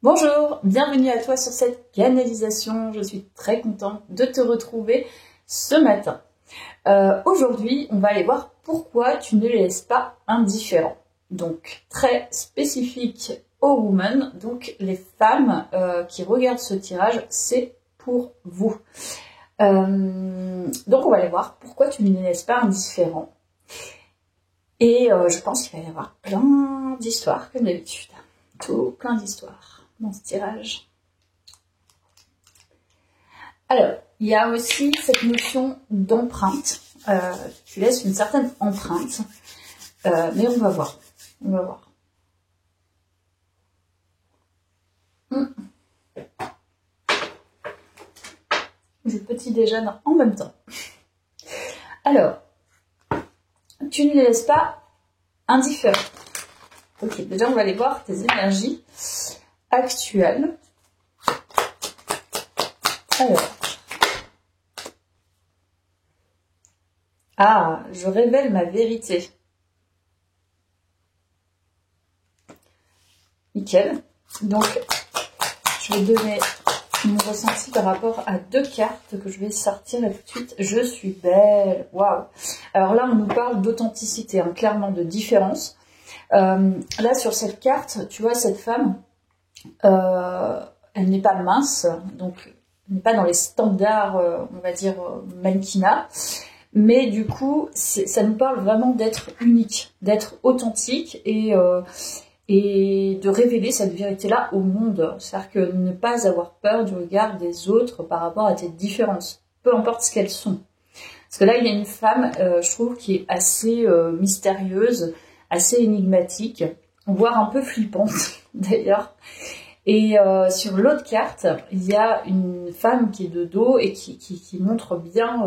Bonjour, bienvenue à toi sur cette canalisation. Je suis très contente de te retrouver ce matin. Aujourd'hui, on va aller voir pourquoi tu ne les laisses pas indifférents. Donc, très spécifique aux women, donc les femmes qui regardent ce tirage, c'est pour vous. Donc, on va aller voir pourquoi tu ne les laisses pas indifférents. Et je pense qu'il va y avoir plein d'histoires, comme d'habitude. Tout plein d'histoires dans ce tirage. Alors, il y a aussi cette notion d'empreinte. Tu laisses une certaine empreinte, mais on va voir. On va voir. Je petit déjeune en même temps. Alors, tu ne les laisses pas indifférents. Ok, déjà on va aller voir tes énergies actuelles. Alors, je révèle ma vérité. Nickel. Donc, je vais donner mon ressenti par rapport à deux cartes que je vais sortir là tout de suite. Je suis belle. Waouh. Alors là, on nous parle d'authenticité, hein, clairement de différence. Là, sur cette carte, tu vois, cette femme, elle n'est pas mince, donc elle n'est pas dans les standards, on va dire, mannequinat. Mais du coup, ça nous parle vraiment d'être unique, d'être authentique et de révéler cette vérité-là au monde. C'est-à-dire que ne pas avoir peur du regard des autres par rapport à tes différences, peu importe ce qu'elles sont. Parce que là, il y a une femme, je trouve, qui est assez mystérieuse, assez énigmatique, voire un peu flippante d'ailleurs. Et sur l'autre carte, il y a une femme qui est de dos et qui montre bien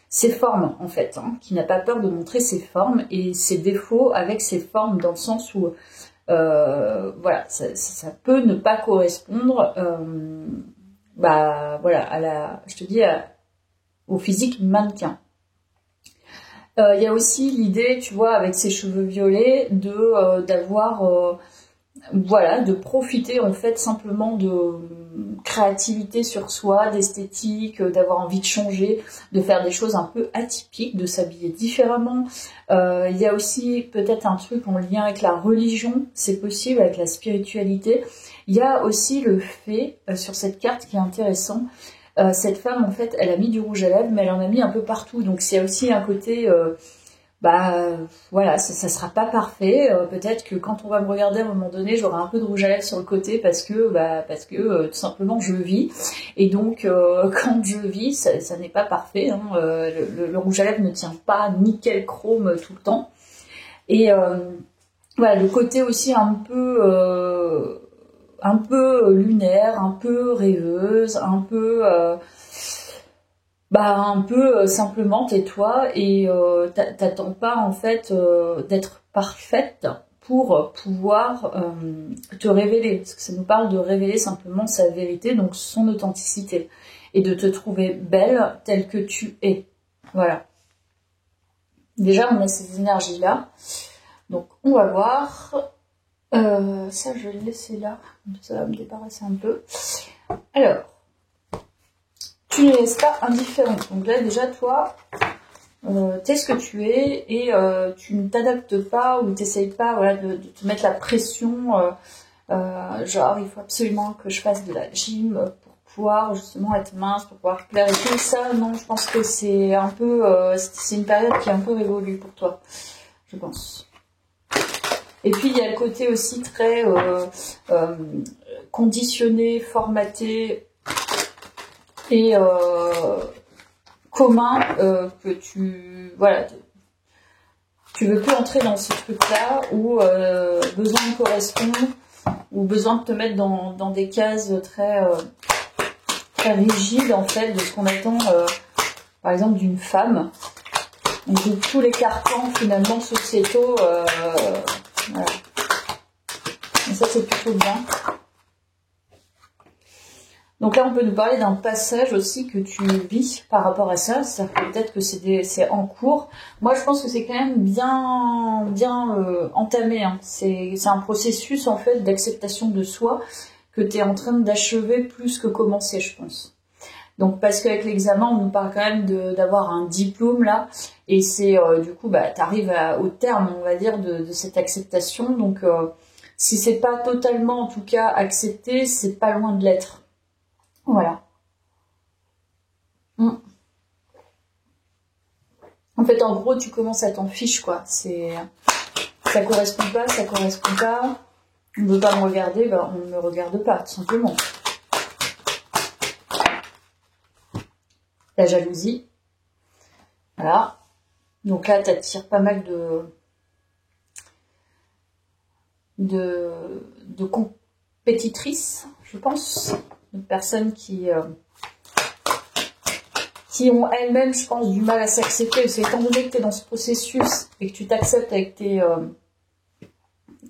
ses formes en fait, hein, qui n'a pas peur de montrer ses formes et ses défauts avec ses formes, dans le sens où voilà, ça peut ne pas correspondre voilà, je te dis, au physique mannequin. Il y a aussi l'idée, tu vois, avec ses cheveux violets, d'avoir voilà, de profiter en fait simplement de créativité sur soi, d'esthétique, d'avoir envie de changer, de faire des choses un peu atypiques, de s'habiller différemment. Il y a aussi peut-être un truc en lien avec la religion, c'est possible, avec la spiritualité. Il y a aussi le fait, sur cette carte qui est intéressant, cette femme en fait, elle a mis du rouge à lèvres, mais elle en a mis un peu partout, donc c'est aussi un côté... voilà, ça sera pas parfait. Peut-être que quand on va me regarder à un moment donné, j'aurai un peu de rouge à lèvres sur le côté parce que tout simplement je vis. Et donc quand je vis, ça n'est pas parfait. Hein. Le rouge à lèvres ne tient pas nickel chrome tout le temps. Et voilà, le côté aussi un peu lunaire, un peu rêveuse, un peu simplement tais-toi et t'attends pas en fait d'être parfaite pour pouvoir te révéler, parce que ça nous parle de révéler simplement sa vérité, donc son authenticité, et de te trouver belle telle que tu es. Voilà. Déjà on a ces énergies là, donc on va voir. Ça je vais le laisser là, ça va me débarrasser un peu. Alors, tu ne laisses pas indifférent. Donc là, déjà, toi, t'es ce que tu es et tu ne t'adaptes pas ou t'essayes pas, voilà, de te mettre la pression, genre, il faut absolument que je fasse de la gym pour pouvoir justement être mince, pour pouvoir plaire et tout ça. Non, je pense que c'est un peu, c'est une période qui est un peu révolue pour toi, je pense. Et puis, il y a le côté aussi très conditionné, formaté, et commun, que tu veux plus entrer dans ce truc-là où besoin de correspondre ou besoin de te mettre dans des cases très rigides en fait de ce qu'on attend par exemple d'une femme. Donc tous les carcans finalement sociétaux, voilà. Et ça c'est plutôt bien. Donc là, on peut nous parler d'un passage aussi que tu vis par rapport à ça. C'est-à-dire que peut-être que c'est en cours. Moi, je pense que c'est quand même bien entamé. Hein. C'est un processus en fait d'acceptation de soi que tu es en train d'achever plus que commencer, je pense. Donc parce qu'avec l'examen, on nous parle quand même d'avoir un diplôme là, et c'est du coup, tu arrives au terme, on va dire, de cette acceptation. Donc si c'est pas totalement, en tout cas, accepté, c'est pas loin de l'être. Voilà. En fait, en gros, tu commences à t'en fiche, quoi. Ça correspond pas, ça correspond pas. On ne veut pas me regarder, on ne me regarde pas, tout simplement. La jalousie. Voilà. Donc là, tu attires pas mal de compétitrices, je pense. De personnes qui ont elles-mêmes, je pense, du mal à s'accepter. Parce qu'étant donné que tu es dans ce processus et que tu t'acceptes avec tes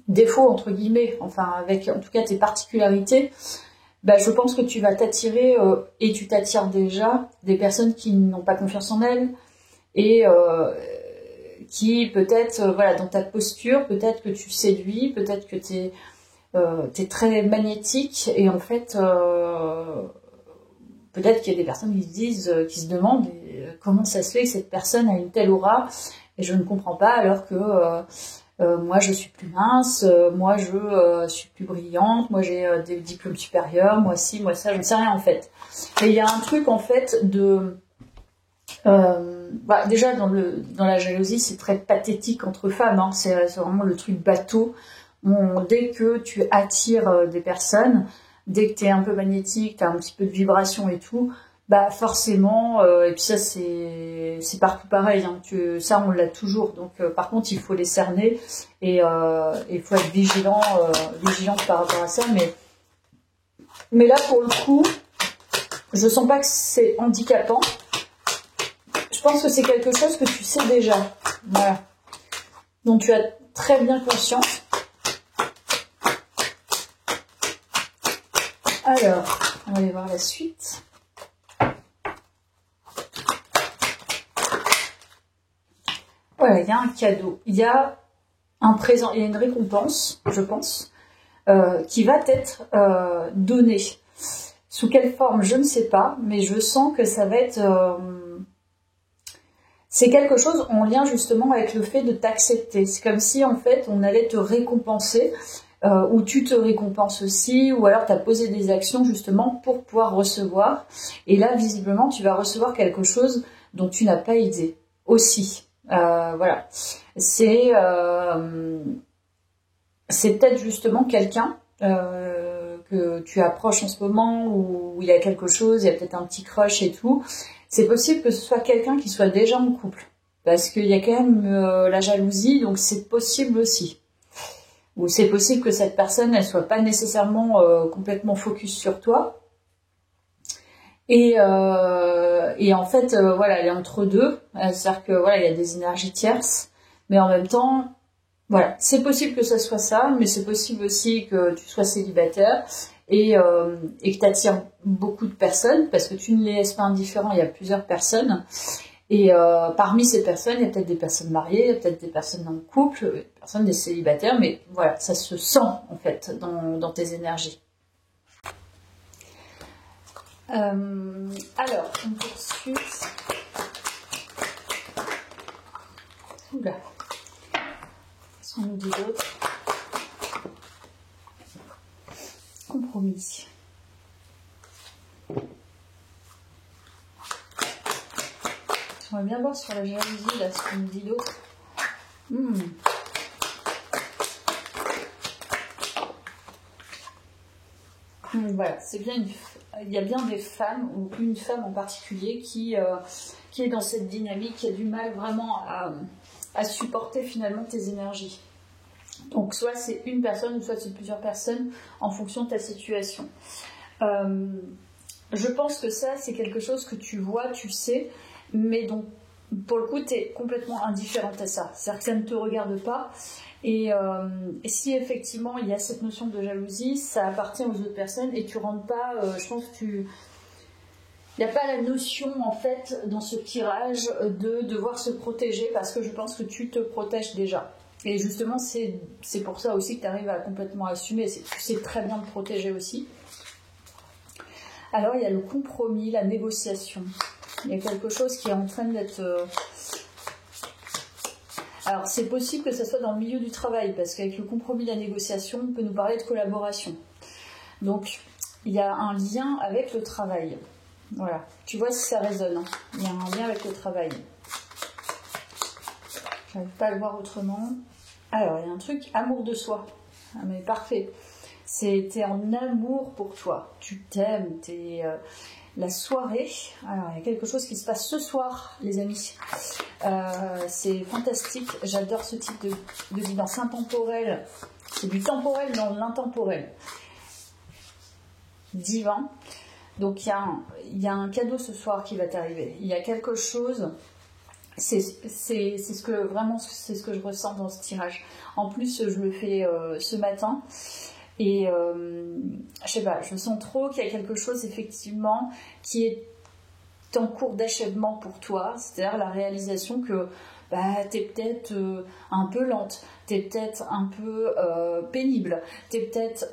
défauts, entre guillemets, enfin avec en tout cas tes particularités, je pense que tu vas t'attirer, et tu t'attires déjà, des personnes qui n'ont pas confiance en elles et qui peut-être, dans ta posture, peut-être que tu séduis, peut-être que tu es très magnétique et en fait... peut-être qu'il y a des personnes qui se demandent comment ça se fait que cette personne a une telle aura et je ne comprends pas alors que moi je suis plus mince, moi je suis plus brillante, moi j'ai des diplômes supérieurs, moi ci, moi ça, je ne sais rien en fait. Et il y a un truc en fait déjà dans la jalousie c'est très pathétique entre femmes, hein. C'est vraiment le truc bateau. Dès que tu attires des personnes, dès que tu es un peu magnétique, tu as un petit peu de vibration et tout, forcément, et puis ça c'est partout pareil, hein, ça on l'a toujours, donc par contre il faut les cerner et il faut être vigilante par rapport à ça, mais là pour le coup, je sens pas que c'est handicapant, je pense que c'est quelque chose que tu sais déjà, voilà, dont tu as très bien conscience. Alors, on va aller voir la suite. Voilà, il y a un cadeau, il y a un présent, il y a une récompense, je pense, qui va t'être donnée. Sous quelle forme, je ne sais pas, mais je sens que ça va être... c'est quelque chose en lien justement avec le fait de t'accepter. C'est comme si en fait on allait te récompenser. Où tu te récompenses aussi, ou alors tu as posé des actions justement pour pouvoir recevoir. Et là, visiblement, tu vas recevoir quelque chose dont tu n'as pas idée aussi. Voilà. C'est peut-être justement quelqu'un que tu approches en ce moment, où il y a quelque chose, il y a peut-être un petit crush et tout. C'est possible que ce soit quelqu'un qui soit déjà en couple. Parce qu'il y a quand même la jalousie, donc c'est possible aussi. Ou c'est possible que cette personne, elle soit pas nécessairement complètement focus sur toi. Et en fait, elle est entre deux. C'est-à-dire que il y a des énergies tierces, mais en même temps, c'est possible que ça soit ça, mais c'est possible aussi que tu sois célibataire et que tu attires beaucoup de personnes, parce que tu ne les laisses pas indifférents. Il y a plusieurs personnes. Et parmi ces personnes, il y a peut-être des personnes mariées, il y a peut-être des personnes en couple, des personnes des célibataires, mais voilà, ça se sent en fait dans tes énergies. Alors, on poursuit. Oula, qu'est-ce qu'on nous dit d'autre? Compromis. On va bien voir sur la jalousie, là, ce qu'on nous dit d'autre. Voilà, c'est bien il y a bien des femmes, ou une femme en particulier, qui est dans cette dynamique, qui a du mal vraiment à supporter finalement tes énergies. Donc soit c'est une personne, ou soit c'est plusieurs personnes, en fonction de ta situation. Je pense que ça, c'est quelque chose que tu vois, tu sais, mais donc pour le coup, tu es complètement indifférente à ça. C'est-à-dire que ça ne te regarde pas. Et si effectivement il y a cette notion de jalousie, ça appartient aux autres personnes et tu rentres pas, je pense que il n'y a pas la notion en fait dans ce tirage de devoir se protéger, parce que je pense que tu te protèges déjà. Et justement, c'est pour ça aussi que tu arrives à complètement assumer. Tu sais très bien te protéger aussi. Alors, il y a le compromis, la négociation. Il y a quelque chose qui est en train d'être... Alors, c'est possible que ça soit dans le milieu du travail, parce qu'avec le compromis, la négociation, on peut nous parler de collaboration. Donc, il y a un lien avec le travail. Voilà. Tu vois si ça résonne. Hein. Il y a un lien avec le travail. J'arrive pas à le voir autrement. Alors, il y a un truc, amour de soi. Ah, mais parfait. T'es en amour pour toi. Tu t'aimes, la soirée. Alors, il y a quelque chose qui se passe ce soir, les amis. C'est fantastique. J'adore ce type de guidance intemporelle. C'est du temporel dans l'intemporel. Divin. Donc, il y a un cadeau ce soir qui va t'arriver. Il y a quelque chose... C'est ce que je ressens dans ce tirage. En plus, je le fais ce matin et je sais pas, je sens trop qu'il y a quelque chose effectivement qui est en cours d'achèvement pour toi, c'est-à-dire la réalisation que t'es peut-être un peu lente, t'es peut-être un peu pénible, t'es peut-être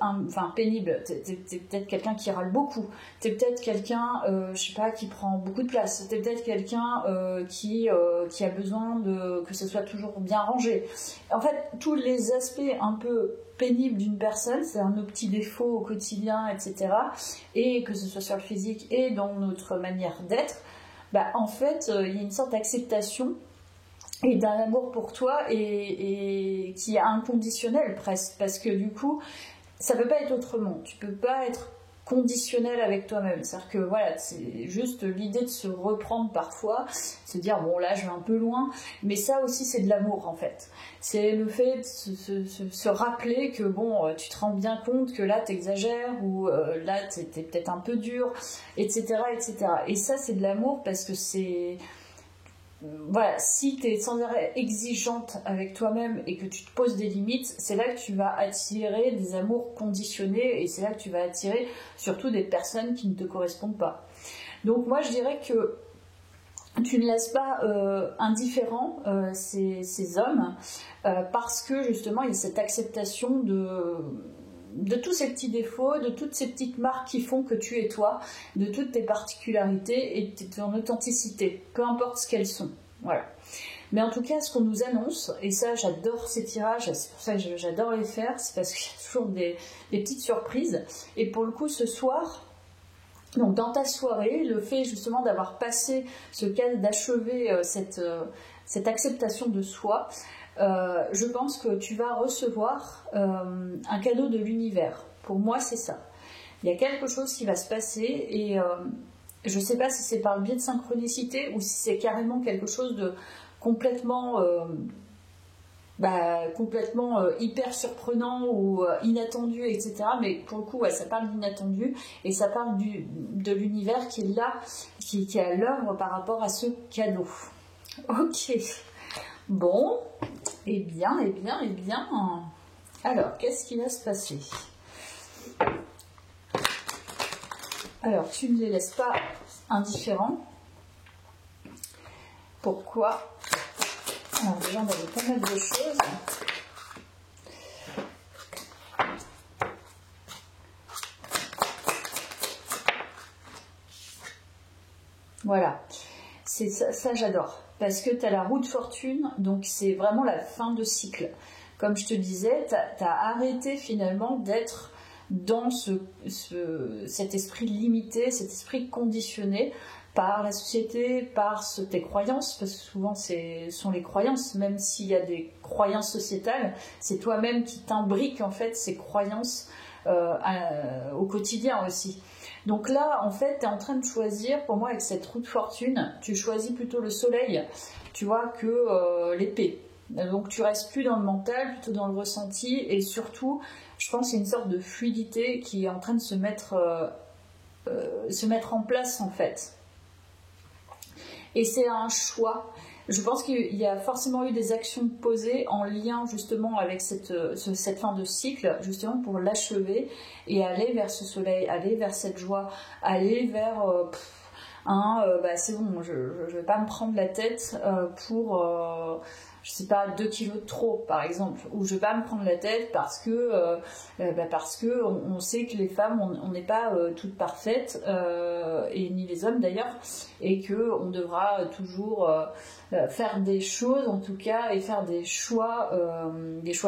t'es peut-être quelqu'un qui râle beaucoup, t'es peut-être quelqu'un je sais pas, qui prend beaucoup de place, t'es peut-être quelqu'un qui a besoin que ce soit toujours bien rangé. En fait, tous les aspects un peu pénibles d'une personne, c'est-à-dire nos petits défauts au quotidien, etc., et que ce soit sur le physique et dans notre manière d'être, en fait, il y a une sorte d'acceptation et d'un amour pour toi et qui est inconditionnel presque, parce que du coup ça peut pas être autrement, tu peux pas être conditionnel avec toi-même, c'est-à-dire que voilà, c'est juste l'idée de se reprendre parfois, se dire bon là je vais un peu loin, mais ça aussi c'est de l'amour en fait, c'est le fait de se rappeler que bon tu te rends bien compte que là t'exagères ou là t'es peut-être un peu dur, etc., et ça c'est de l'amour parce que c'est... Voilà, si tu es sans arrêt exigeante avec toi-même et que tu te poses des limites, c'est là que tu vas attirer des amours conditionnés et c'est là que tu vas attirer surtout des personnes qui ne te correspondent pas. Donc moi je dirais que tu ne laisses pas indifférents ces hommes parce que justement il y a cette acceptation de tous ces petits défauts, de toutes ces petites marques qui font que tu es toi, de toutes tes particularités et de ton authenticité, peu importe ce qu'elles sont. Voilà. Mais en tout cas, ce qu'on nous annonce, et ça j'adore ces tirages, c'est pour ça que j'adore les faire, c'est parce qu'il y a toujours des petites surprises. Et pour le coup, ce soir, donc dans ta soirée, le fait justement d'avoir passé ce cas, d'achever cette acceptation de soi, je pense que tu vas recevoir un cadeau de l'univers. Pour moi, c'est ça. Il y a quelque chose qui va se passer et je ne sais pas si c'est par le biais de synchronicité ou si c'est carrément quelque chose de complètement hyper surprenant ou inattendu, etc. Mais pour le coup, ouais, ça parle d'inattendu et ça parle de l'univers qui est là, qui est à l'œuvre par rapport à ce cadeau. Ok. Bon, eh bien. Alors, qu'est-ce qui va se passer ? Alors, tu ne les laisses pas indifférents. Pourquoi ? Alors, déjà, on avait pas mal de choses. Voilà. C'est ça j'adore. Parce que tu as la roue de fortune, donc c'est vraiment la fin de cycle. Comme je te disais, tu as arrêté finalement d'être dans cet esprit limité, cet esprit conditionné par la société, par tes croyances, parce que souvent ce sont les croyances, même s'il y a des croyances sociétales, c'est toi-même qui t'imbrique en fait ces croyances au quotidien aussi. Donc là, en fait, tu es en train de choisir, pour moi, avec cette roue de fortune, tu choisis plutôt le soleil, tu vois, que l'épée. Donc tu restes plus dans le mental, plutôt dans le ressenti, et surtout, je pense qu'il y a une sorte de fluidité qui est en train de se mettre en place, en fait. Et c'est un choix. Je pense qu'il y a forcément eu des actions posées en lien justement avec cette fin de cycle, justement pour l'achever et aller vers ce soleil, aller vers cette joie, aller vers c'est bon, je vais pas me prendre la tête pour je sais pas, 2 kilos de trop, par exemple, ou je vais pas me prendre la tête parce que on sait que les femmes, on n'est pas toutes parfaites, et ni les hommes d'ailleurs, et que on devra toujours faire des choses, en tout cas, et faire des choix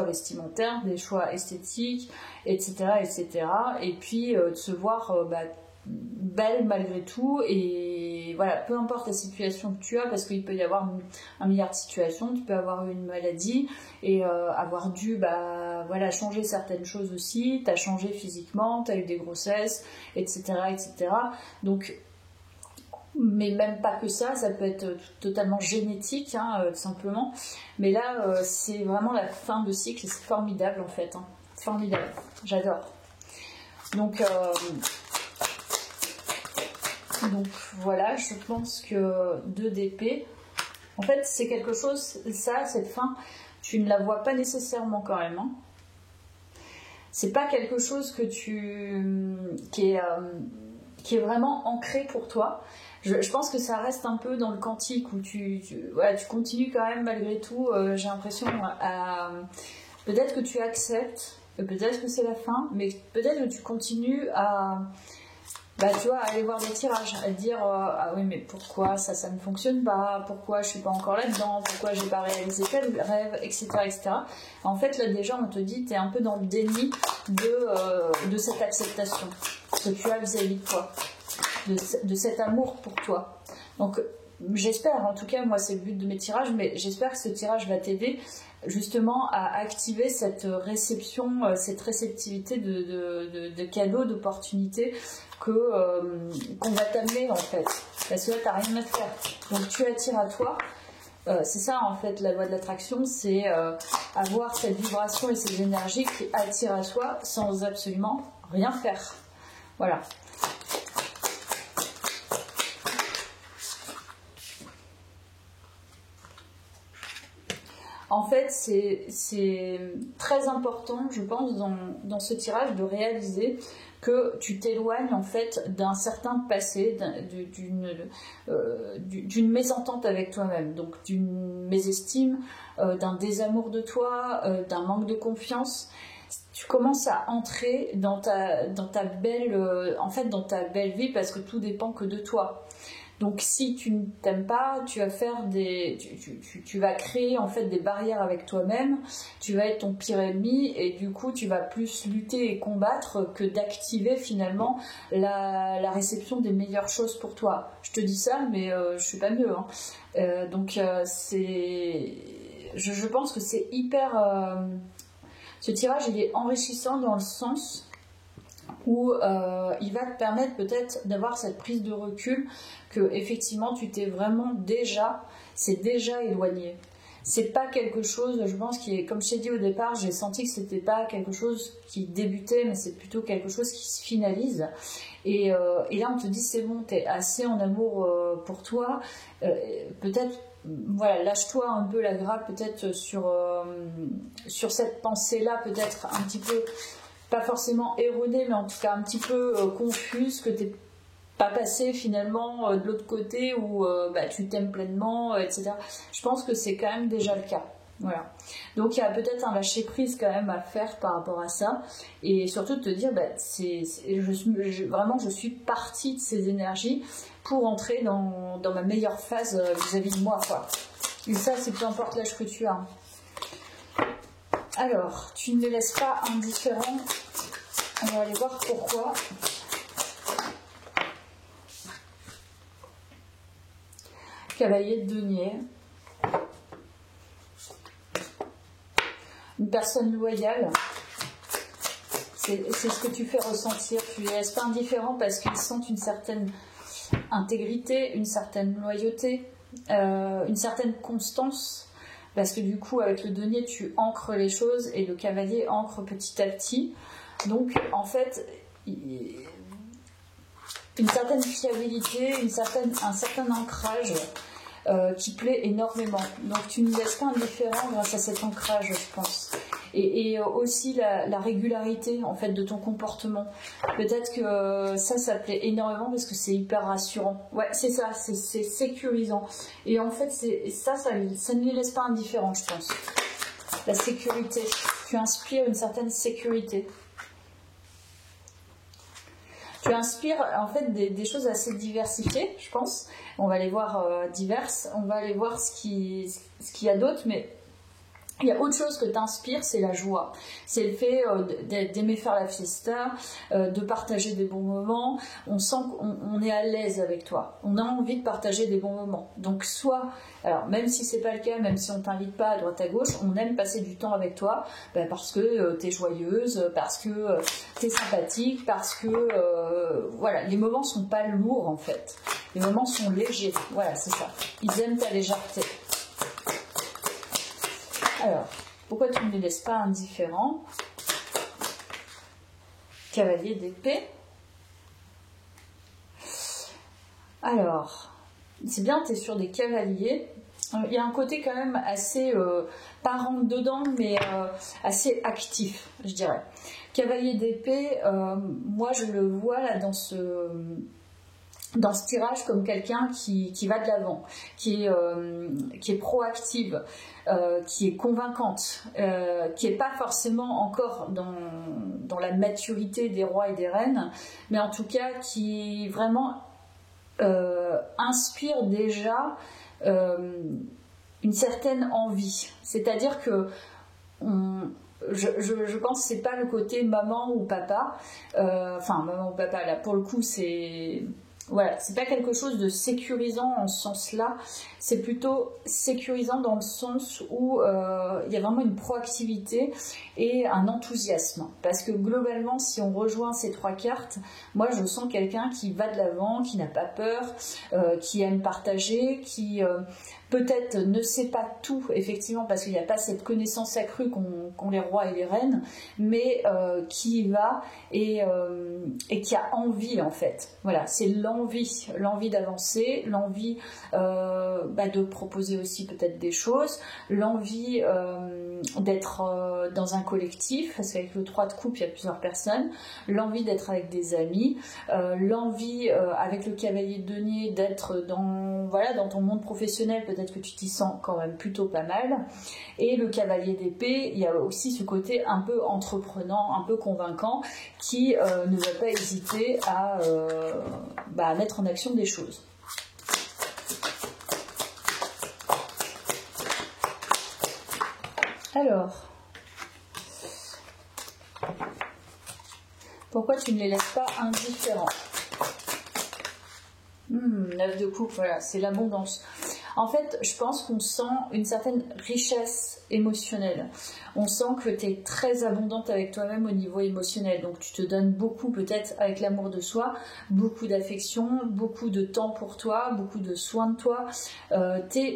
vestimentaires, des choix esthétiques, etc., etc. Et puis de se voir belle malgré tout, et voilà, peu importe la situation que tu as, parce qu'il peut y avoir un milliard de situations, tu peux avoir eu une maladie et avoir dû changer certaines choses aussi, t'as changé physiquement, t'as eu des grossesses, etc., etc. Donc, mais même pas que ça peut être totalement génétique, simplement, mais là c'est vraiment la fin de cycle et c'est formidable en fait, formidable, j'adore. Donc voilà, je pense que 2 d'épée, en fait c'est quelque chose, cette fin, tu ne la vois pas nécessairement quand même, c'est pas quelque chose que qui est vraiment ancré pour toi. Je pense que ça reste un peu dans le quantique où tu continues quand même malgré tout, j'ai l'impression, peut-être que tu acceptes, peut-être que c'est la fin, mais peut-être que tu continues à aller voir des tirages, à te dire ah oui, mais pourquoi ça ne fonctionne pas, pourquoi je suis pas encore là-dedans, pourquoi j'ai pas réalisé tel rêve, etc., etc. En fait, là déjà, on te dit, t'es un peu dans le déni de cette acceptation que tu as vis-à-vis de toi, de cet amour pour toi. Donc j'espère, en tout cas moi c'est le but de mes tirages, mais j'espère que ce tirage va t'aider justement à activer cette réception, cette réceptivité de cadeaux, d'opportunités qu'on va t'amener en fait, parce que là t'as rien à faire, donc tu attires à toi. C'est ça en fait la loi de l'attraction, c'est avoir cette vibration et ces énergies qui attirent à soi sans absolument rien faire. Voilà. En fait, c'est très important, je pense, dans ce tirage, de réaliser que tu t'éloignes en fait d'un certain passé, d'une mésentente avec toi-même, donc d'une mésestime, d'un désamour de toi, d'un manque de confiance. Tu commences à entrer dans ta belle vie, parce que tout dépend que de toi. Donc si tu ne t'aimes pas, tu vas faire tu vas créer en fait des barrières avec toi-même, tu vas être ton pire ennemi, et du coup tu vas plus lutter et combattre que d'activer finalement la réception des meilleures choses pour toi. Je te dis ça, mais je suis pas mieux. Je pense que c'est hyper... ce tirage il est enrichissant dans le sens où il va te permettre peut-être d'avoir cette prise de recul, que effectivement tu t'es vraiment c'est déjà éloigné. C'est pas quelque chose, je pense, qui est, comme je t'ai dit au départ, j'ai senti que c'était pas quelque chose qui débutait, mais c'est plutôt quelque chose qui se finalise. Et là on te dit c'est bon, t'es assez en amour pour toi, peut-être. Voilà, lâche-toi un peu la grappe peut-être sur cette pensée-là, peut-être un petit peu, pas forcément erronée, mais en tout cas un petit peu confuse, que t'es pas passé finalement de l'autre côté où tu t'aimes pleinement, etc. Je pense que c'est quand même déjà le cas. Voilà. Donc il y a peut-être un lâcher prise quand même à faire par rapport à ça, et surtout de te dire vraiment je suis partie de ces énergies pour entrer dans ma meilleure phase vis-à-vis de moi, quoi. Et ça, c'est peu importe l'âge que tu as. Alors, tu ne les laisses pas indifférents. On va aller voir pourquoi. Cavalier de denier. Une personne loyale. C'est ce que tu fais ressentir. Tu ne les laisses pas indifférents parce qu'ils sentent une certaine intégrité, une certaine loyauté, une certaine constance, parce que du coup avec le denier tu ancres les choses et le cavalier ancre petit à petit. Donc en fait une certaine fiabilité, un certain ancrage qui plaît énormément. Donc tu ne laisses pas indifférent grâce à cet ancrage, je pense. et aussi la régularité en fait de ton comportement. Peut-être que ça plaît énormément parce que c'est hyper rassurant. Ouais, c'est ça, c'est sécurisant. Et en fait, ça ne les laisse pas indifférents, je pense. La sécurité. Tu inspires une certaine sécurité. Tu inspires en fait des choses assez diversifiées, je pense. On va les voir diverses. On va aller voir ce qu'il y a d'autre, mais il y a autre chose que t'inspires, c'est la joie. C'est le fait d'aimer faire la fiesta, de partager des bons moments. On sent qu'on est à l'aise avec toi. On a envie de partager des bons moments. Donc alors même si c'est pas le cas, même si on t'invite pas à droite à gauche, on aime passer du temps avec toi parce que t'es joyeuse, parce que t'es sympathique, parce que voilà, les moments sont pas lourds en fait. Les moments sont légers. Voilà, c'est ça. Ils aiment ta légèreté. Alors, pourquoi tu ne les laisses pas indifférents? Cavalier d'épée. Alors, c'est bien, tu es sur des cavaliers. Il y a un côté quand même assez, pas rentre dedans, mais assez actif, je dirais. Cavalier d'épée, moi je le vois là dans ce tirage comme quelqu'un qui va de l'avant, qui est proactive, qui est convaincante, qui n'est pas forcément encore dans la maturité des rois et des reines, mais en tout cas qui vraiment inspire déjà une certaine envie. C'est-à-dire que je pense que c'est pas le côté maman ou papa, enfin maman ou papa là pour le coup c'est... Voilà, c'est pas quelque chose de sécurisant en ce sens-là, c'est plutôt sécurisant dans le sens où il y a vraiment une proactivité et un enthousiasme. Parce que globalement, si on rejoint ces trois cartes, moi je sens quelqu'un qui va de l'avant, qui n'a pas peur, qui aime partager, qui peut-être ne sait pas tout, effectivement, parce qu'il n'y a pas cette connaissance accrue qu'ont les rois et les reines, mais qui y va et qui a envie en fait. Voilà, c'est l'envie d'avancer, l'envie de proposer aussi peut-être des choses, l'envie d'être dans un collectif, parce qu'avec le 3 de coupe, il y a plusieurs personnes, l'envie d'être avec des amis, l'envie avec le cavalier de denier d'être dans ton monde professionnel, peut-être que tu t'y sens quand même plutôt pas mal, et le cavalier d'épée, il y a aussi ce côté un peu entreprenant, un peu convaincant, qui ne va pas hésiter à mettre en action des choses. Alors, pourquoi tu ne les laisses pas indifférents? 9 de coupe, voilà, c'est l'abondance. En fait, je pense qu'on sent une certaine richesse émotionnelle. On sent que tu es très abondante avec toi-même au niveau émotionnel. Donc tu te donnes beaucoup, peut-être avec l'amour de soi, beaucoup d'affection, beaucoup de temps pour toi, beaucoup de soins de toi.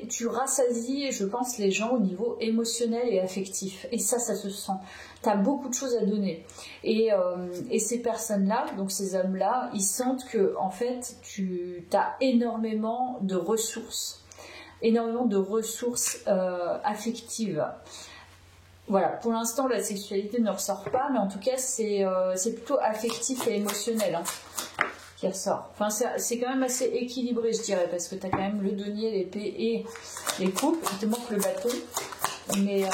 Tu rassasies, je pense, les gens au niveau émotionnel et affectif. Et ça se sent. Tu as beaucoup de choses à donner. Et ces personnes-là, donc ces hommes-là, ils sentent que en fait, tu as énormément de ressources. Affectives. Voilà, pour l'instant la sexualité ne ressort pas, mais en tout cas c'est plutôt affectif et émotionnel qui ressort. Enfin c'est quand même assez équilibré, je dirais, parce que tu as quand même le denier, l'épée et les coupes. Il te manque le bâton, mais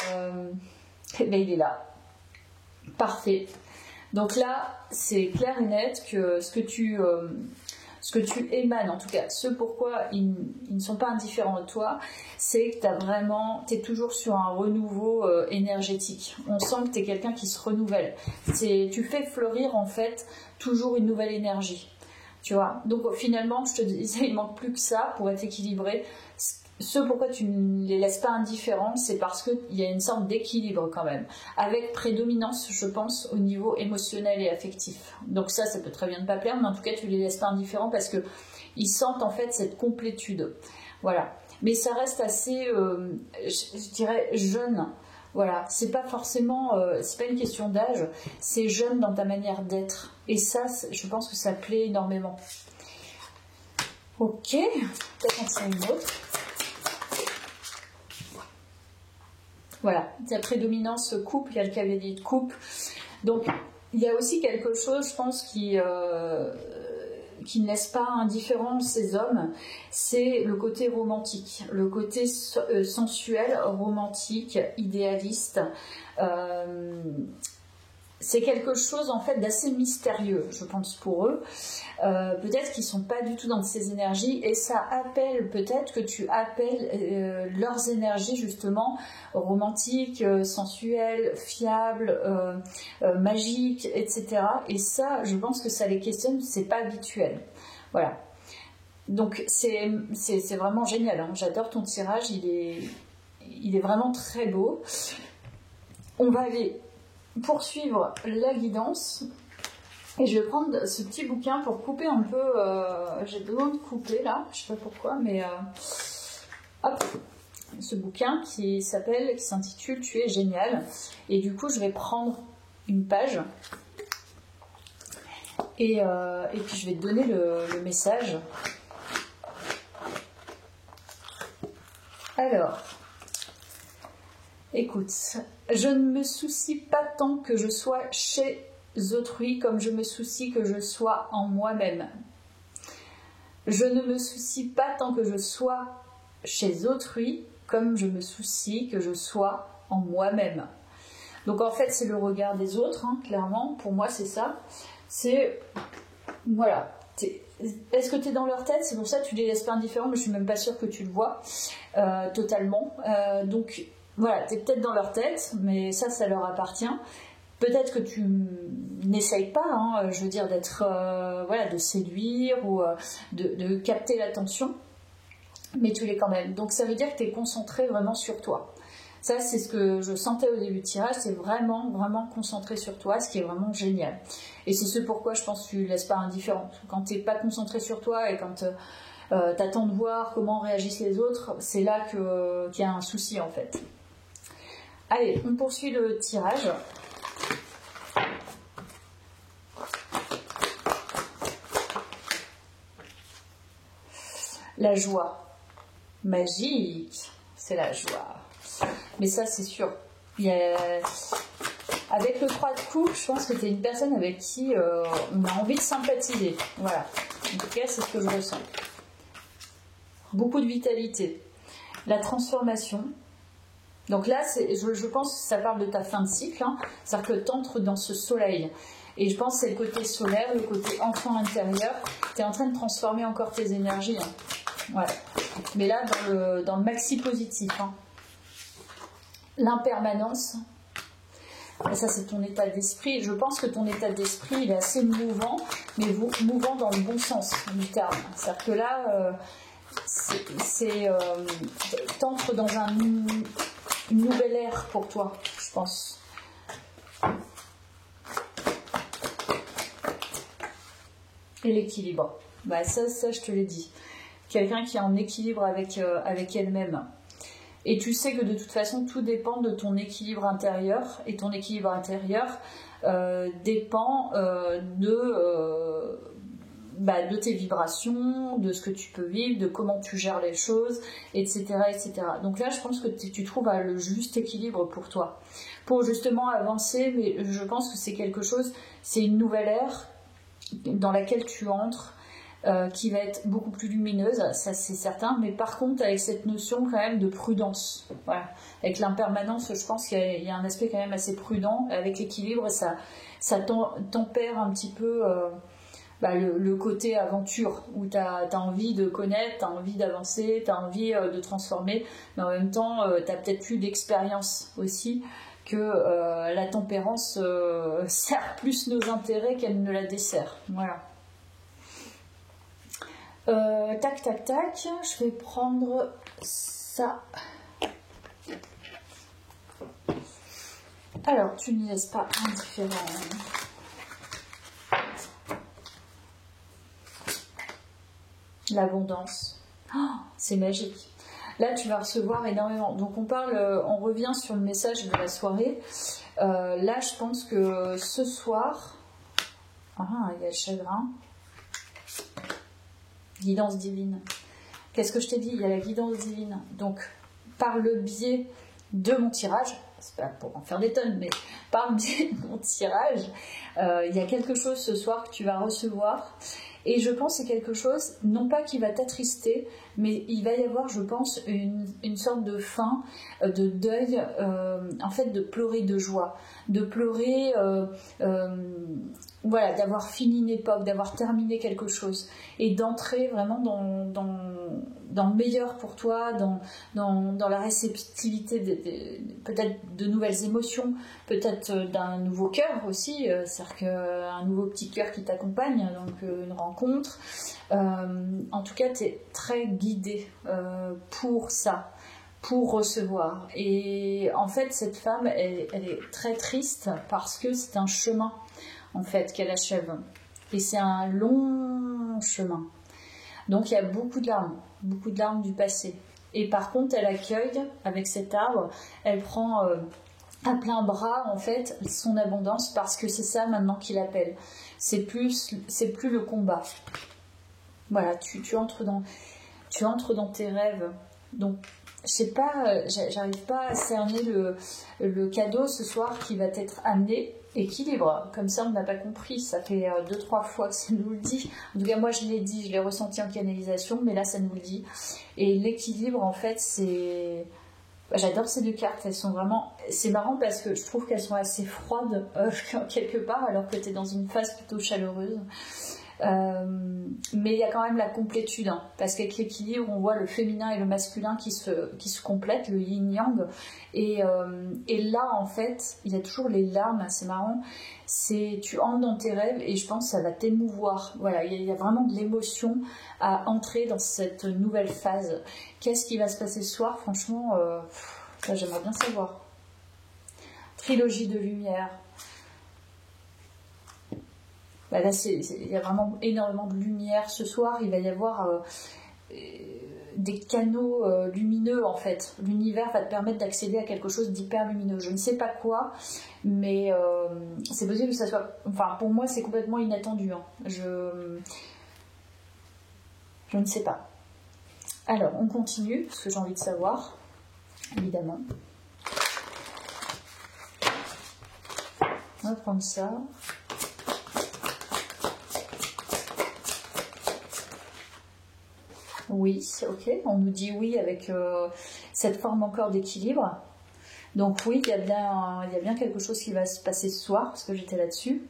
il est là. Parfait. Donc là, c'est clair et net que ce que tu émanes, en tout cas, ce pourquoi ils ne sont pas indifférents de toi, c'est que tu es toujours sur un renouveau énergétique. On sent que tu es quelqu'un qui se renouvelle. Tu fais fleurir, en fait, toujours une nouvelle énergie. Tu vois. Donc, finalement, je te disais, il manque plus que ça pour être équilibré. Ce pourquoi tu ne les laisses pas indifférents, c'est parce qu'il y a une sorte d'équilibre quand même, avec prédominance, je pense, au niveau émotionnel et affectif. Donc ça peut très bien ne pas plaire, mais en tout cas, tu les laisses pas indifférents parce que ils sentent en fait cette complétude. Voilà. Mais ça reste assez, je dirais, jeune. Voilà. C'est pas forcément, c'est pas une question d'âge, c'est jeune dans ta manière d'être. Et ça, je pense que ça plaît énormément. Ok. Peut-être en tirer une autre. Voilà, ta prédominance couple, il y a le cavalier de coupe. Donc, il y a aussi quelque chose, je pense, qui ne laisse pas indifférent ces hommes, c'est le côté romantique, le côté sensuel, romantique, idéaliste. C'est quelque chose en fait d'assez mystérieux, je pense, pour eux. Peut-être qu'ils sont pas du tout dans ces énergies et ça appelle peut-être que tu appelles leurs énergies justement romantiques, sensuelles, fiables, magiques, etc. Et ça, je pense que ça les questionne, c'est pas habituel. Voilà. Donc c'est vraiment génial, hein. J'adore ton tirage, il est vraiment très beau. On va aller poursuivre la guidance et je vais prendre ce petit bouquin pour couper un peu, j'ai besoin de couper là, je sais pas pourquoi, mais hop, ce bouquin qui s'intitule Tu es génial, et du coup je vais prendre une page et puis je vais te donner le message. Alors, écoute, je ne me soucie pas tant que je sois chez autrui comme je me soucie que je sois en moi-même. Je ne me soucie pas tant que je sois chez autrui comme je me soucie que je sois en moi-même. Donc en fait, c'est le regard des autres, hein, clairement. Pour moi, c'est ça. C'est, voilà. Est-ce que tu es dans leur tête? C'est pour ça que tu les laisses pas indifférents, mais je suis même pas sûre que tu le vois totalement. Donc voilà, tu es peut-être dans leur tête, mais ça leur appartient. Peut-être que tu n'essayes pas, hein, je veux dire, d'être, voilà, de séduire ou de capter l'attention, mais tu l'es quand même. Donc ça veut dire que tu es concentré vraiment sur toi. Ça, c'est ce que je sentais au début du tirage, c'est vraiment, vraiment concentré sur toi, ce qui est vraiment génial. Et c'est ce pourquoi je pense que tu ne laisses pas indifférent. Quand tu n'es pas concentré sur toi et quand tu attends de voir comment réagissent les autres, c'est là qu'il y a un souci en fait. Allez, on poursuit le tirage. La joie. Magique. C'est la joie. Mais ça, c'est sûr. Avec le 3 de coupe, je pense que tu es une personne avec qui on a envie de sympathiser. Voilà. En tout cas, c'est ce que je ressens. Beaucoup de vitalité. La transformation. Donc là, je pense que ça parle de ta fin de cycle. Hein. C'est-à-dire que tu entres dans ce soleil. Et je pense que c'est le côté solaire, le côté enfant intérieur. Tu es en train de transformer encore tes énergies. Hein. Voilà. Mais là, dans le maxi positif. Hein. L'impermanence. Et ça, c'est ton état d'esprit. Je pense que ton état d'esprit, il est assez mouvant, mais mouvant dans le bon sens du terme. C'est-à-dire que là, t'entres dans une nouvelle ère pour toi, je pense. Et l'équilibre. Bah ça, je te l'ai dit. Quelqu'un qui est en équilibre avec elle-même. Et tu sais que de toute façon, tout dépend de ton équilibre intérieur. Et ton équilibre intérieur dépend de tes vibrations, de ce que tu peux vivre, de comment tu gères les choses, etc. etc. Donc là, je pense que tu trouves le juste équilibre pour toi. Pour justement avancer, mais je pense que c'est quelque chose, c'est une nouvelle ère dans laquelle tu entres, qui va être beaucoup plus lumineuse, ça c'est certain, mais par contre avec cette notion quand même de prudence. Voilà. Avec l'impermanence, je pense qu'il y a un aspect quand même assez prudent, avec l'équilibre, ça tempère un petit peu le côté aventure, où tu as envie de connaître, tu as envie d'avancer, tu as envie de transformer, mais en même temps tu as peut-être plus d'expérience aussi, que la tempérance sert plus nos intérêts qu'elle ne la dessert. Voilà. Tac, tac, tac. Je vais prendre ça. Alors, tu ne laisses pas indifférent. L'abondance. Oh, c'est magique. Là, tu vas recevoir énormément. Donc, on revient sur le message de la soirée. Là, je pense que ce soir, il y a le chagrin. Guidance divine. Qu'est-ce que je t'ai dit? Il y a la guidance divine. Donc, par le biais de mon tirage, c'est pas pour en faire des tonnes, mais parmi mon tirage, il y a quelque chose ce soir que tu vas recevoir. Et je pense que c'est quelque chose, non pas qui va t'attrister, mais il va y avoir, je pense, une sorte de fin, de deuil, en fait, de pleurer de joie, de pleurer, voilà, d'avoir fini une époque, d'avoir terminé quelque chose, et d'entrer vraiment dans le meilleur pour toi, dans la réceptivité peut-être de nouvelles émotions, peut-être d'un nouveau cœur aussi, c'est-à-dire qu'un nouveau petit cœur qui t'accompagne, donc une rencontre. En tout cas, tu es très guidé pour ça, pour recevoir. Et en fait, cette femme, elle est très triste parce que c'est un chemin, en fait, qu'elle achève. Et c'est un long chemin. Donc il y a beaucoup de larmes du passé. Et par contre, elle accueille, avec cet arbre, elle prend à plein bras, en fait, son abondance, parce que c'est ça maintenant qui l'appelle. C'est plus le combat. Voilà, tu entres dans tes rêves. Donc, je sais pas, j'arrive pas à cerner le cadeau ce soir qui va être amené. Équilibre, comme ça on n'a pas compris, ça fait 2-3 fois que ça nous le dit. En tout cas, moi je l'ai dit, je l'ai ressenti en canalisation, mais là ça nous le dit. Et l'équilibre, en fait, c'est... J'adore ces deux cartes, elles sont vraiment... C'est marrant parce que je trouve qu'elles sont assez froides quelque part, alors que tu es dans une phase plutôt chaleureuse. Mais il y a quand même la complétude, hein, parce qu'avec l'équilibre on voit le féminin et le masculin qui se complètent, le yin-yang, et là en fait il y a toujours les larmes, c'est marrant, tu entres dans tes rêves et je pense que ça va t'émouvoir. Voilà, il y a vraiment de l'émotion à entrer dans cette nouvelle phase. Qu'est-ce qui va se passer ce soir? Franchement, j'aimerais bien savoir. Trilogie de lumière. Là, il y a vraiment énormément de lumière ce soir. Il va y avoir des canaux lumineux, en fait. L'univers va te permettre d'accéder à quelque chose d'hyper lumineux. Je ne sais pas quoi, mais c'est possible que ça soit... Enfin, pour moi, c'est complètement inattendu. Hein. Je ne sais pas. Alors, on continue, parce que j'ai envie de savoir, évidemment. On va prendre ça. Oui, ok, on nous dit oui avec cette forme encore d'équilibre. Donc oui, il y a bien quelque chose qui va se passer ce soir, parce que j'étais là-dessus.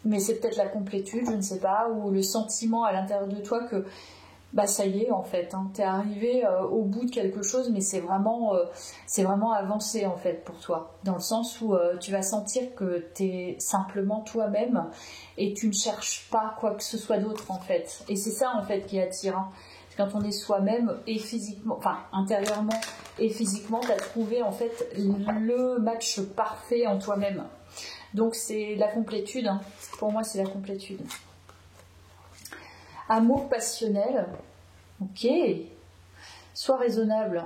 Mais c'est peut-être la complétude, je ne sais pas, ou le sentiment à l'intérieur de toi que ça y est en fait, hein, t'es arrivé au bout de quelque chose, mais c'est vraiment avancé en fait pour toi, dans le sens où tu vas sentir que t'es simplement toi-même et tu ne cherches pas quoi que ce soit d'autre en fait. Et c'est ça en fait qui est attirant. Quand on est soi-même et physiquement, enfin intérieurement et physiquement, t'as trouvé en fait le match parfait en toi-même. Donc c'est la complétude, hein. Pour moi c'est la complétude. Amour passionnel, ok. Sois raisonnable.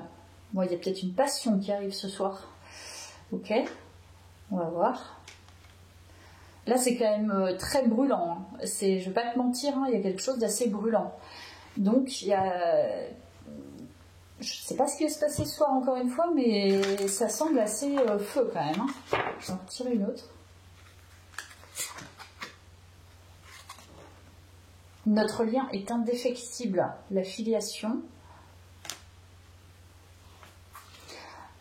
Bon, il y a peut-être une passion qui arrive ce soir. Ok, on va voir. Là, c'est quand même très brûlant. Hein. Je vais pas te mentir, hein, il y a quelque chose d'assez brûlant. Donc, il y a... Je sais pas ce qui va se passer ce soir encore une fois, mais ça semble assez feu quand même. Hein. Je vais en retirer une autre. Notre lien est indéfectible, la filiation.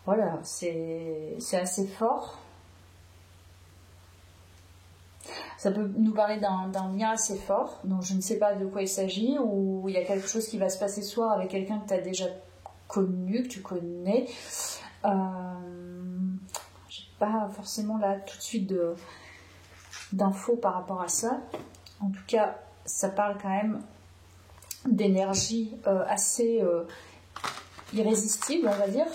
Voilà, c'est assez fort. Ça peut nous parler d'un lien assez fort, donc je ne sais pas de quoi il s'agit, ou il y a quelque chose qui va se passer ce soir avec quelqu'un que tu as déjà connu, que tu connais. J'ai pas forcément là tout de suite d'infos par rapport à ça. En tout cas, ça parle quand même d'énergie assez irrésistible, on va dire,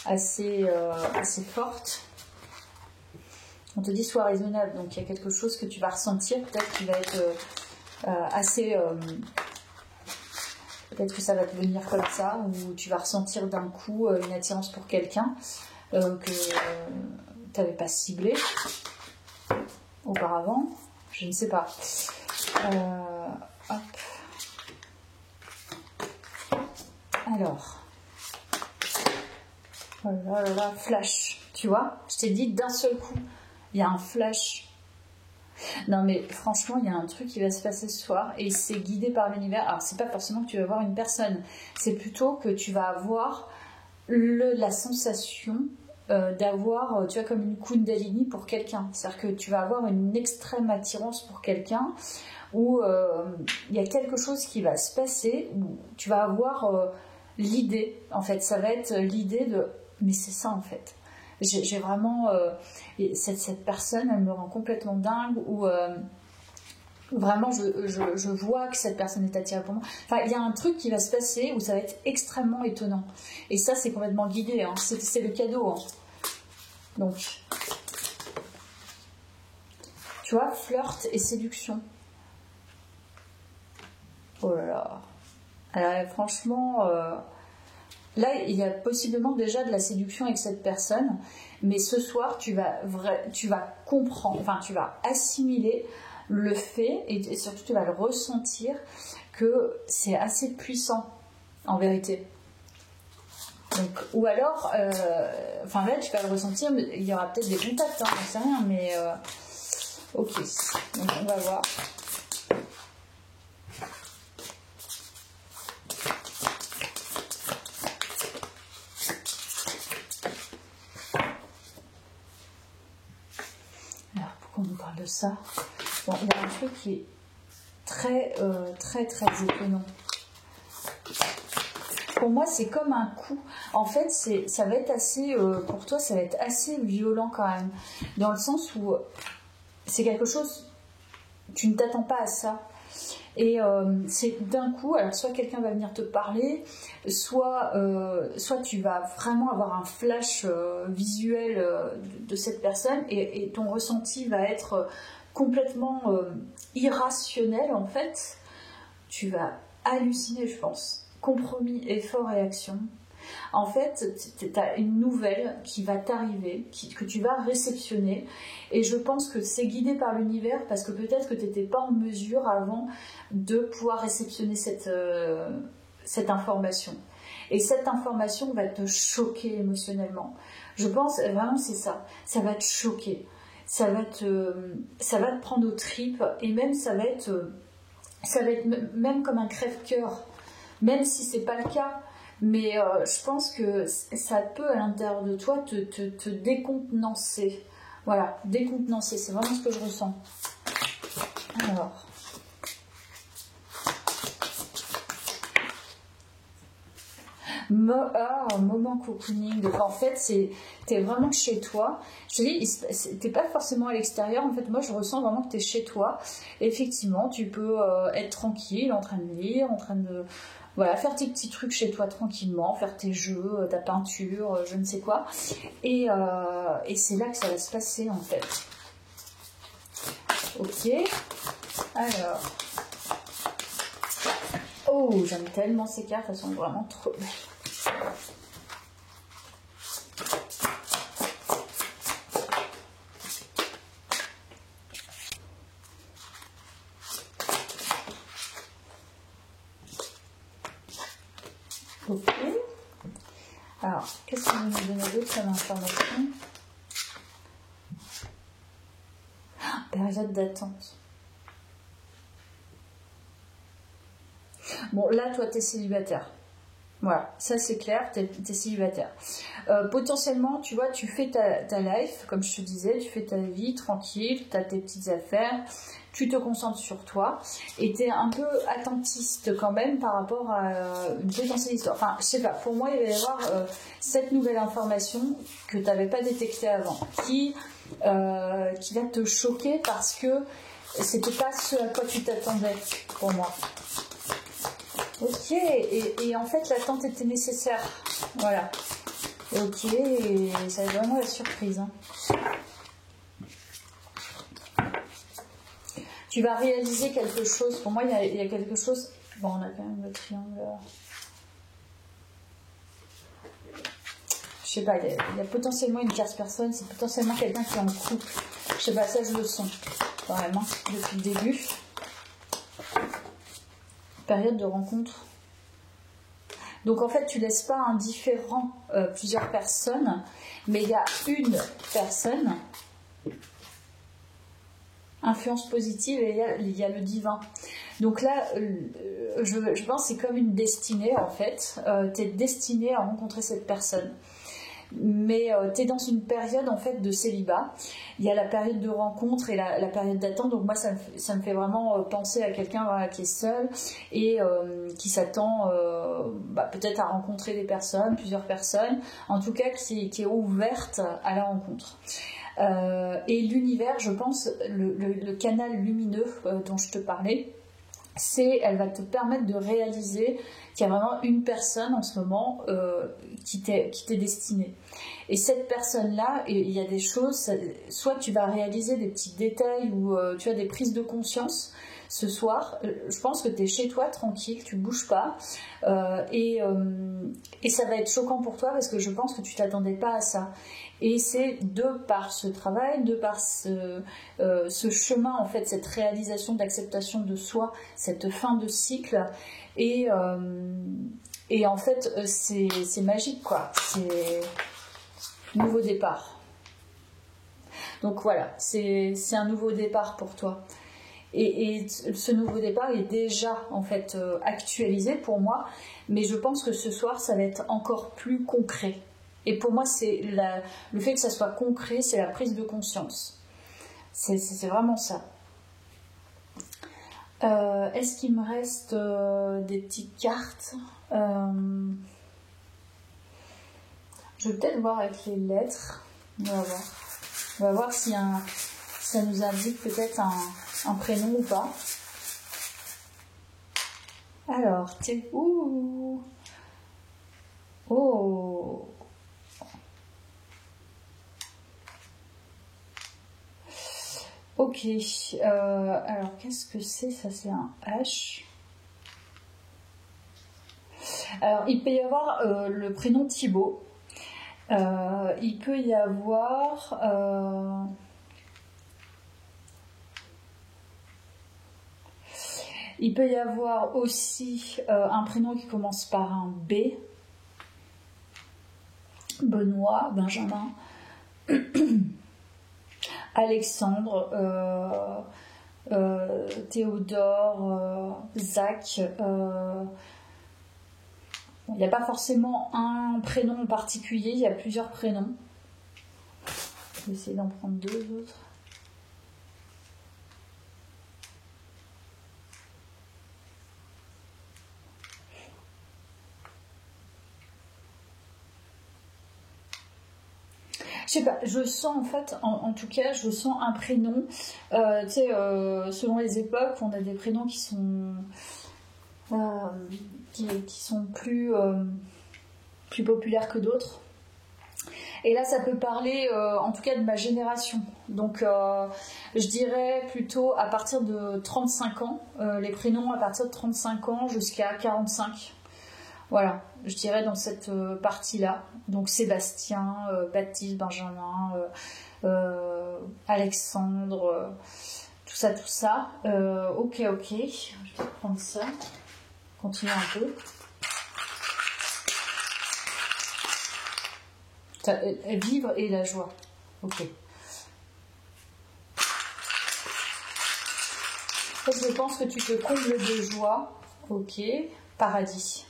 assez forte. On te dit sois raisonnable, donc il y a quelque chose que tu vas ressentir, peut-être qui va être assez... peut-être que ça va te venir comme ça, ou tu vas ressentir d'un coup une attirance pour quelqu'un que tu n'avais pas ciblé auparavant, je ne sais pas. Hop. Alors, Oh là là là, flash, tu vois, je t'ai dit d'un seul coup, il y a un flash. Non mais franchement, il y a un truc qui va se passer ce soir et c'est guidé par l'univers. Alors c'est pas forcément que tu vas voir une personne, c'est plutôt que tu vas avoir la sensation d'avoir, tu vois, comme une kundalini pour quelqu'un. C'est-à-dire que tu vas avoir une extrême attirance pour quelqu'un où il y a quelque chose qui va se passer, où tu vas avoir l'idée, en fait, ça va être l'idée de mais c'est ça en fait. J'ai vraiment cette personne, elle me rend complètement dingue, ou vraiment je vois que cette personne est attirée pour moi. Enfin, il y a un truc qui va se passer où ça va être extrêmement étonnant. Et ça, c'est complètement guidé, hein. C'est le cadeau. Hein. Donc, tu vois, flirt et séduction. Oh là là. Alors, franchement, là, il y a possiblement déjà de la séduction avec cette personne, mais ce soir, tu vas comprendre, enfin, tu vas assimiler le fait, et surtout tu vas le ressentir, que c'est assez puissant, en vérité. Donc, ou alors, enfin là, tu vas le ressentir, mais il y aura peut-être des contacts, hein, j'en sais rien, mais ok, donc on va voir. Alors, pourquoi on nous parle de ça? Bon, il y a un truc qui est très étonnant. Pour moi, c'est comme un coup. En fait, ça va être assez, pour toi, ça va être assez violent quand même. Dans le sens où c'est quelque chose, tu ne t'attends pas à ça. Et c'est d'un coup, alors soit quelqu'un va venir te parler, soit tu vas vraiment avoir un flash visuel de cette personne et ton ressenti va être complètement irrationnel en fait. Tu vas halluciner, je pense. Compromis, effort et action. En fait, tu as une nouvelle qui va t'arriver, que tu vas réceptionner, et je pense que c'est guidé par l'univers parce que peut-être que tu n'étais pas en mesure avant de pouvoir réceptionner cette information. Et cette information va te choquer émotionnellement. Je pense vraiment c'est ça. Ça va te choquer. Ça va te prendre aux tripes et même ça va être même comme un crève-cœur. Même si c'est pas le cas, mais je pense que ça peut à l'intérieur de toi te décontenancer. Voilà, décontenancer, c'est vraiment ce que je ressens. Alors. Moment cocooning. Donc en fait, t'es vraiment chez toi. Je te dis, t'es pas forcément à l'extérieur. En fait, moi, je ressens vraiment que t'es chez toi. Effectivement, tu peux être tranquille, en train de lire, en train de faire tes petits trucs chez toi tranquillement, faire tes jeux, ta peinture, je ne sais quoi. Et c'est là que ça va se passer en fait. Ok. Alors. Oh, j'aime tellement ces cartes, elles sont vraiment trop belles. Ok. Alors, qu'est-ce qu'on va nous donner d'autre comme information? Période d'attente. Bon, là, toi, t'es célibataire. Voilà, ça c'est clair, t'es célibataire. Potentiellement, tu vois, tu fais ta life, comme je te disais, tu fais ta vie tranquille, t'as tes petites affaires, tu te concentres sur toi, et t'es un peu attentiste quand même par rapport à une potentielle histoire. Enfin, je sais pas, pour moi, il va y avoir cette nouvelle information que t'avais pas détectée avant, qui va te choquer parce que c'était pas ce à quoi tu t'attendais, pour moi. Ok, et en fait l'attente était nécessaire, voilà. Ok, et ça va être vraiment la surprise. Hein. Tu vas réaliser quelque chose, pour moi il y a quelque chose, bon on a quand même le triangle. Je sais pas, il y a potentiellement une tierce personne, c'est potentiellement quelqu'un qui est en couple. Je sais pas, ça je le sens, quand même, hein, depuis le début. Période de rencontre. Donc en fait, tu laisses pas indifférent plusieurs personnes, mais il y a une personne, influence positive, et il y a le divin. Donc là, je pense que c'est comme une destinée en fait. Tu es destiné à rencontrer cette personne. Mais tu es dans une période en fait de célibat. Il y a la période de rencontre et la période d'attente. Donc moi ça me fait vraiment penser à quelqu'un voilà, qui est seul et qui s'attend peut-être à rencontrer des personnes, plusieurs personnes, en tout cas qui est ouverte à la rencontre. Et l'univers, je pense, le canal lumineux dont je te parlais, elle va te permettre de réaliser qu'il y a vraiment une personne en ce moment qui t'est destinée. Et cette personne-là, il y a des choses, soit tu vas réaliser des petits détails ou tu as des prises de conscience. Ce soir, je pense que tu es chez toi tranquille, tu bouges pas et ça va être choquant pour toi parce que je pense que tu t'attendais pas à ça. Et c'est de par ce travail, de par ce chemin en fait, cette réalisation d'acceptation de soi, cette fin de cycle et en fait c'est magique quoi, c'est nouveau départ. Donc voilà, c'est un nouveau départ pour toi. Et ce nouveau départ est déjà en fait actualisé pour moi, mais je pense que ce soir ça va être encore plus concret. Et pour moi, c'est le fait que ça soit concret, c'est la prise de conscience. C'est vraiment ça. Est-ce qu'il me reste des petites cartes Je vais peut-être voir avec les lettres. On va voir si ça nous indique peut-être un prénom ou pas. Alors, t'es où? Oh! Ok, alors qu'est-ce que c'est? Ça c'est un H. Alors il peut y avoir le prénom Thibaut. Il peut y avoir aussi un prénom qui commence par un B. Benoît, Benjamin. Alexandre, Théodore, Zach. Il n'y a pas forcément un prénom en particulier, il y a plusieurs prénoms. Je vais essayer d'en prendre deux autres. Je sais pas, je sens en fait, en tout cas, je sens un prénom. Tu sais, selon les époques, on a des prénoms qui sont plus populaires que d'autres. Et là, ça peut parler, en tout cas, de ma génération. Donc, je dirais plutôt à partir de 35 ans, les prénoms à partir de 35 ans jusqu'à 45. Voilà, je dirais dans cette partie-là. Donc Sébastien, Baptiste, Benjamin, Alexandre, tout ça. Ok, je vais prendre ça. Continuer un peu. Vivre et la joie. Ok. En fait, je pense que tu te combles de joie. Ok. Paradis.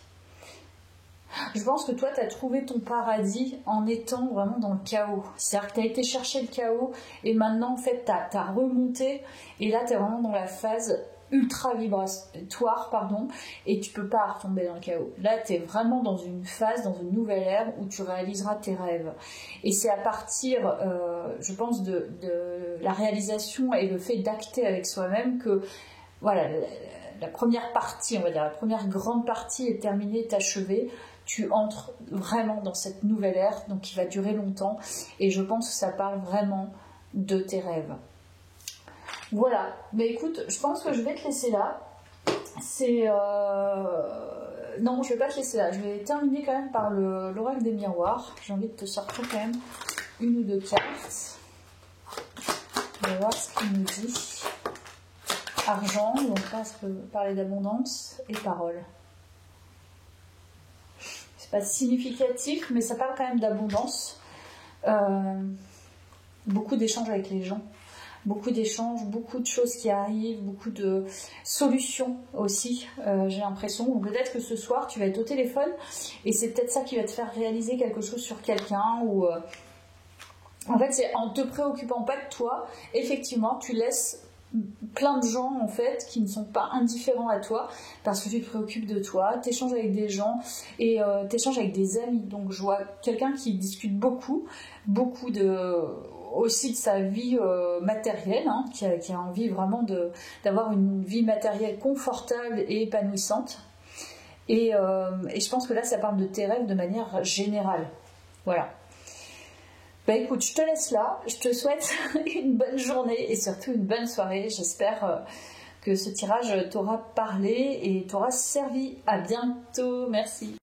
Je pense que toi, tu as trouvé ton paradis en étant vraiment dans le chaos. C'est-à-dire que tu as été chercher le chaos et maintenant, en fait, tu as remonté et là, tu es vraiment dans la phase ultra vibratoire, et tu peux pas retomber dans le chaos. Là, tu es vraiment dans une phase, dans une nouvelle ère où tu réaliseras tes rêves. Et c'est à partir, je pense, de la réalisation et le fait d'acter avec soi-même que, voilà, la première partie, on va dire, la première grande partie est terminée, est achevée. Tu entres vraiment dans cette nouvelle ère, donc qui va durer longtemps, et je pense que ça parle vraiment de tes rêves. Voilà, mais écoute, je pense que je vais te laisser là. Non, je vais pas te laisser là, je vais terminer quand même par l'oracle des miroirs. J'ai envie de te sortir quand même une ou deux cartes. On va voir ce qu'il nous dit. Argent, donc là, ça peut parler d'abondance, et parole. c'est pas significatif, mais ça parle quand même d'abondance. Beaucoup d'échanges avec les gens. Beaucoup d'échanges, beaucoup de choses qui arrivent, beaucoup de solutions aussi, j'ai l'impression. Ou peut-être que ce soir, tu vas être au téléphone et c'est peut-être ça qui va te faire réaliser quelque chose sur quelqu'un. Ou en fait, c'est en te préoccupant pas de toi, effectivement, tu laisses plein de gens en fait qui ne sont pas indifférents à toi parce que tu te préoccupes de toi, t'échanges avec des gens et t'échanges avec des amis. Donc je vois quelqu'un qui discute beaucoup aussi de sa vie matérielle, hein, qui a envie vraiment d'avoir une vie matérielle confortable et épanouissante. Et je pense que là ça parle de tes rêves de manière générale. Voilà. Bah écoute, je te laisse là, je te souhaite une bonne journée et surtout une bonne soirée. J'espère que ce tirage t'aura parlé et t'aura servi. À bientôt, merci.